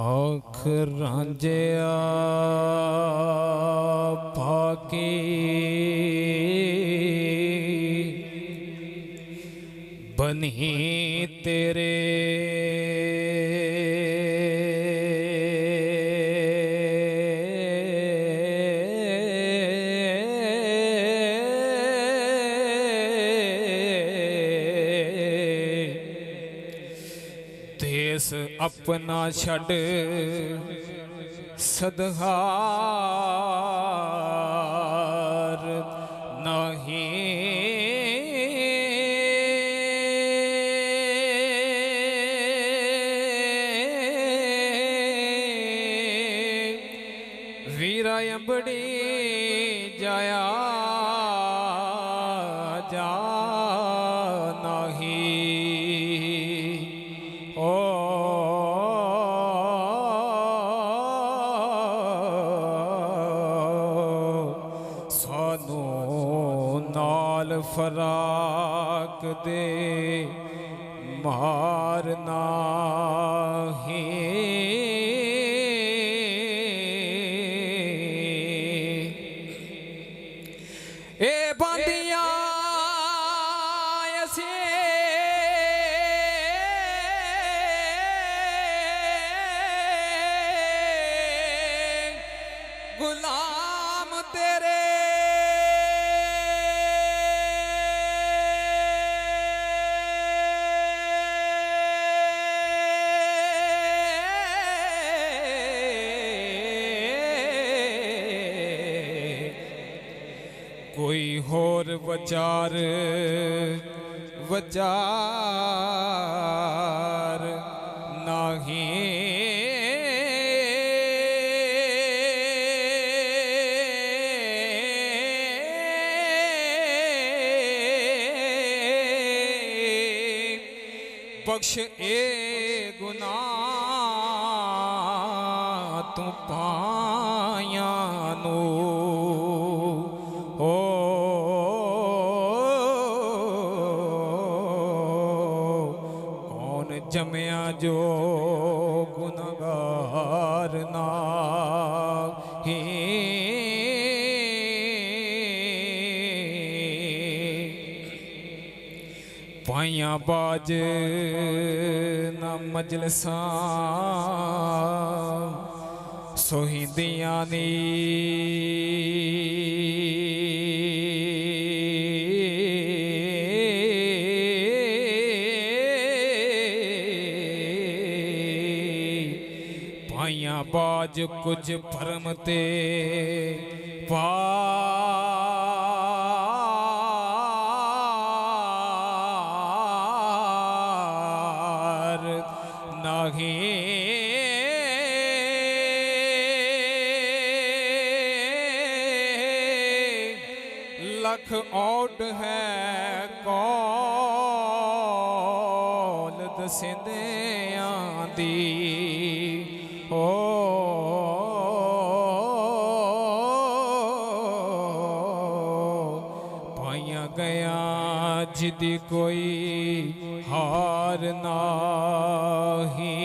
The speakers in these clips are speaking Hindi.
आख रांझिया भागी बनी तेरे देश अपना छड़ सदहार नहीं वीरा अंबड़ी जाया जा नहीं ओ सानू नाल फराक दे मारना ही ए बांदियां गुलाम तेरे कोई होर वचार वचार नहीं बख्श ए गुनाह तू पाया नो ओ कौन जमया जो गुनहगार नहीं पाइया बाज ना मजलसा सोहिंदियां नी पाइया बाज कुछ भरम ते पा लख ओट है कौल दसिंदियां दी ओ पाइया गया जिदी कोई हार नहीं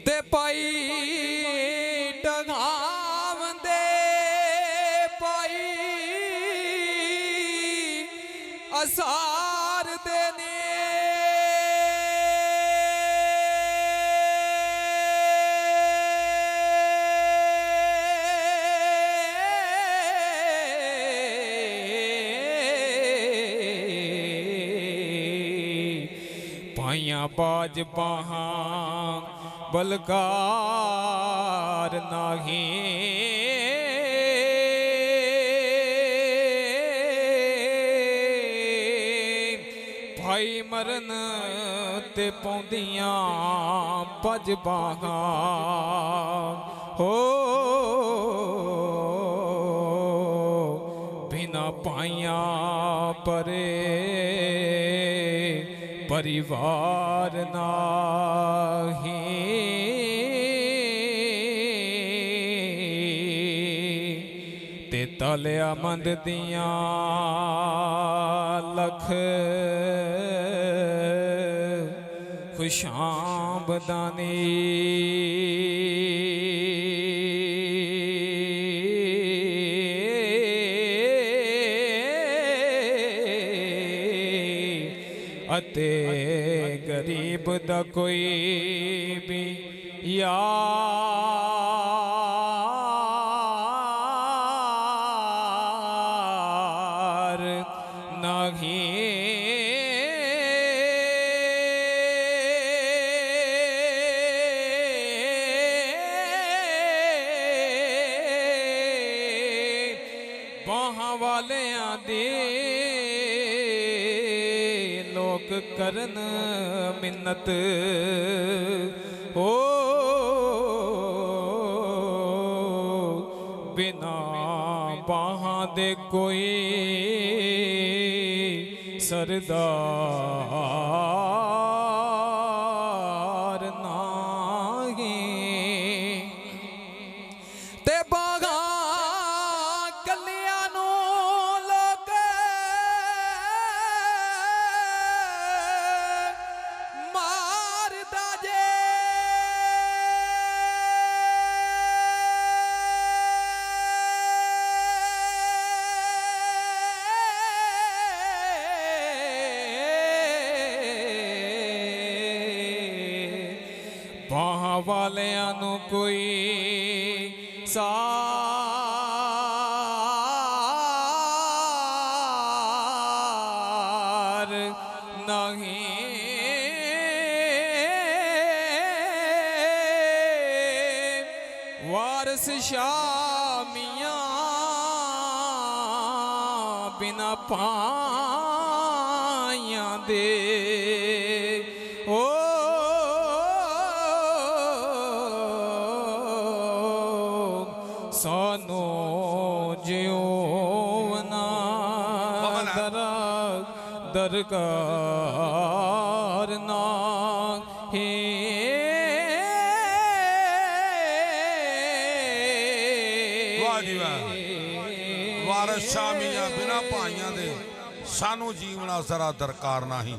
ते पाई असार देने ਪਾਈਆਂ ਬਾਜ ਬਾਹਾਂ ਬਲਕਾਰ ਨਾਹੀ ਭਾਈ ਮਰਨ ਤੇ ਪਾਉਂਦੀਆਂ ਪਜ ਬਾਹਾਂ ਹੋ ਬਿਨਾ ਪਾਈਆਂ ਪਰੇ परिवार नाही ते तलिया मंद दियां लख खुशां बदानी अते गरीब दा कोई भी यार नहीं बाहां वालियां दी लोक करन मिन्नत हो बिना बाहां दे कोई सरदार नाही ते बाहां कलियां नू लोक मारदा जे बाहां वालियां नू कोई सार नहीं वारस शामियां बिना पाइयां दे ओ सानो जियोवना दरकार नाही वारस शामियां बिना भाइयां दे सानू जीवना जरा दरकार नहीं।